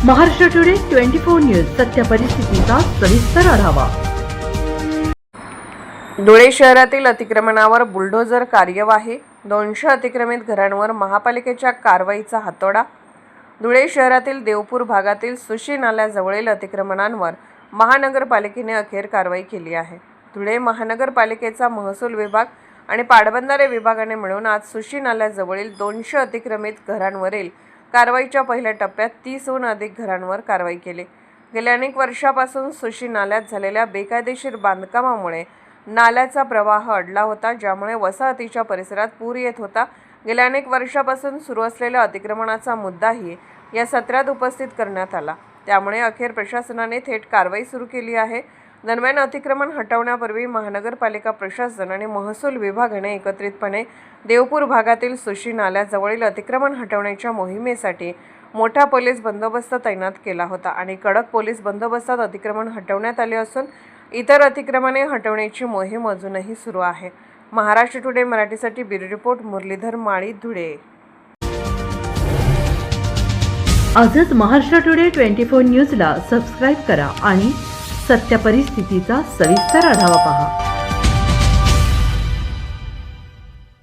Maharashtra today 24 news सत्य परिस्थितीचा सविस्तर आढावा। धुळे शहरातील अतिक्रमणावर बुलडोझर कार्यवाही, 200 अतिक्रमित घरांवर महापालिकेच्या कारवाईचा हातोडा। धुळे शहरातील देवपूर भागातील सुशी नाल्याजवळील अतिक्रमणांवर महानगरपालिकेने अखेर कारवाई केली आहे। धुळे महानगरपालिकेचा महसूल विभाग आणि पाटबंधारे विभागाने मिळून आज सुशी नाल्याजवळील 200 अतिक्रमित घरांवरील कारवाईच्या पहिल्या टप्प्यात 30हून अधिक घरांवर कारवाई केली। गेल्या अनेक वर्षापासून सुशी नाल्यात झालेल्या बेकायदेशीर बांधकामामुळे नाल्याचा प्रवाह अडला होता, ज्यामुळे वसाहतीच्या परिसरात पूर येत होता। गेल्या अनेक वर्षापासून सुरू असलेल्या अतिक्रमणाचा मुद्दाही या सत्रात उपस्थित करण्यात आला, त्यामुळे अखेर प्रशासनाने थेट कारवाई सुरू केली आहे। दरम्यान अतिक्रमण हटवण्यापूर्वी महानगरपालिका प्रशासन आणि महसूल विभागाने एकत्रितपणे देवपूर भागातील सुशी नाल्याजवळील अतिक्रमण हटवण्याच्या मोहिमेसाठी मोठा पोलीस बंदोबस्त तैनात केला होता आणि कडक पोलीस बंदोबस्तात अतिक्रमण हटवण्यात आले असून इतर अतिक्रमणे हटवण्याची मोहीम अजूनही सुरू आहे। महाराष्ट्र टुडे मराठीसाठी ब्युरो रिपोर्ट मुरलीधर माळी, धुळे। आजच महाराष्ट्र टुडे 24 न्यूजला सबस्क्राइब करा आणि सत्य परिस्थितीचा सविस्तर आढावा पहा।